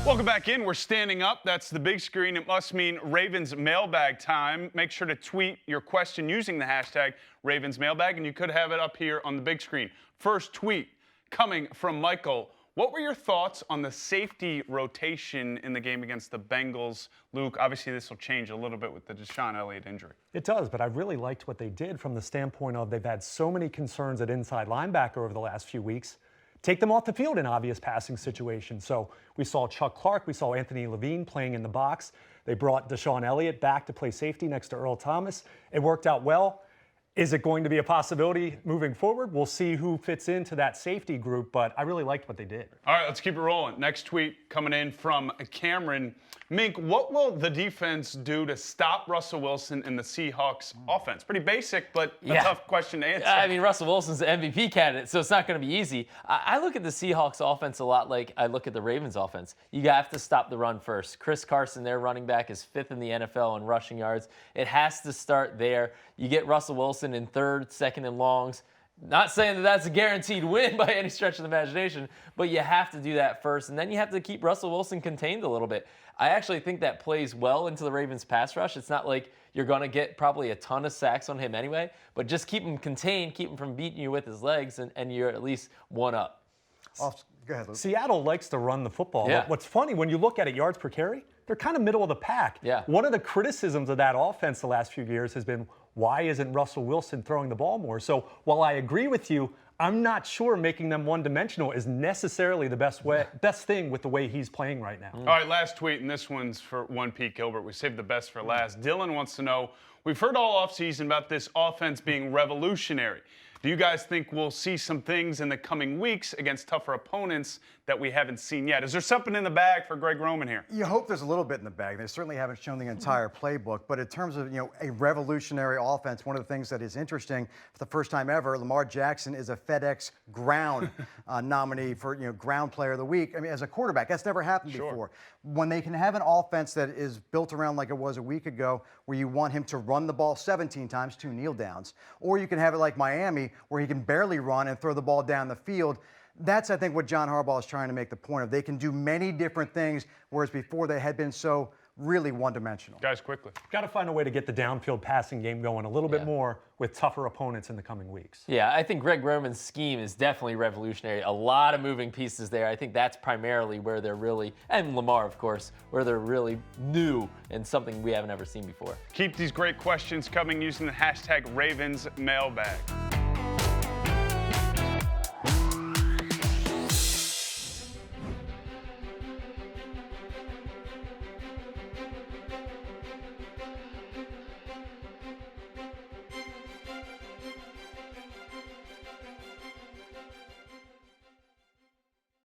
Welcome back in. We're standing up. That's the big screen. It must mean Ravens mailbag time. Make sure to tweet your question using the hashtag Ravens mailbag, and you could have it up here on the big screen. First tweet coming from Michael. What were your thoughts on the safety rotation in the game against the Bengals? Luke, obviously this will change a little bit with the Deshaun Elliott injury. It does, but I really liked what they did from the standpoint of they've had so many concerns at inside linebacker over the last few weeks. Take them off the field in obvious passing situations. So we saw Chuck Clark, we saw Anthony Levine playing in the box. They brought Deshaun Elliott back to play safety next to Earl Thomas. It worked out well. Is it going to be a possibility moving forward? We'll see who fits into that safety group, but I really liked what they did. All right, let's keep it rolling. Next tweet coming in from Cameron. Mink, what will the defense do to stop Russell Wilson in the Seahawks offense? Pretty basic, but a tough question to answer. I mean, Russell Wilson's the MVP candidate, so it's not going to be easy. I look at the Seahawks offense a lot like I look at the Ravens offense. You have to stop the run first. Chris Carson, their running back, is 5th in the NFL in rushing yards. It has to start there. You get Russell Wilson in 3rd, 2nd and longs. Not saying that that's a guaranteed win by any stretch of the imagination, but you have to do that first, and then you have to keep Russell Wilson contained a little bit. I actually think that plays well into the Ravens' pass rush. It's not like you're going to get probably a ton of sacks on him anyway, but just keep him contained, keep him from beating you with his legs, and you're at least one up. Go ahead, Luke. Seattle likes to run the football. Yeah. What's funny, when you look at it yards per carry, they're kind of middle of the pack. Yeah. One of the criticisms of that offense the last few years has been, why isn't Russell Wilson throwing the ball more? So while I agree with you, I'm not sure making them one-dimensional is necessarily the best thing with the way he's playing right now. All right, last tweet, and this one's for one Pete Gilbert. We saved the best for last. Dylan wants to know, we've heard all offseason about this offense being revolutionary. Do you guys think we'll see some things in the coming weeks against tougher opponents that we haven't seen yet? Is there something in the bag for Greg Roman here? You hope there's a little bit in the bag. They certainly haven't shown the entire playbook, but in terms of a revolutionary offense, one of the things that is interesting, for the first time ever, Lamar Jackson is a FedEx Ground nominee for Ground Player of the Week. I mean, as a quarterback, that's never happened before. When they can have an offense that is built around like it was a week ago, where you want him to run the ball 17 times, 2 kneel downs, or you can have it like Miami, where he can barely run and throw the ball down the field. That's, I think, what John Harbaugh is trying to make the point of. They can do many different things, whereas before they had been so really one-dimensional. Guys, quickly. Got to find a way to get the downfield passing game going a little bit more with tougher opponents in the coming weeks. Yeah, I think Greg Roman's scheme is definitely revolutionary. A lot of moving pieces there. I think that's primarily where they're really, and Lamar, of course, where they're really new and something we haven't ever seen before. Keep these great questions coming using the hashtag Ravens Mailbag.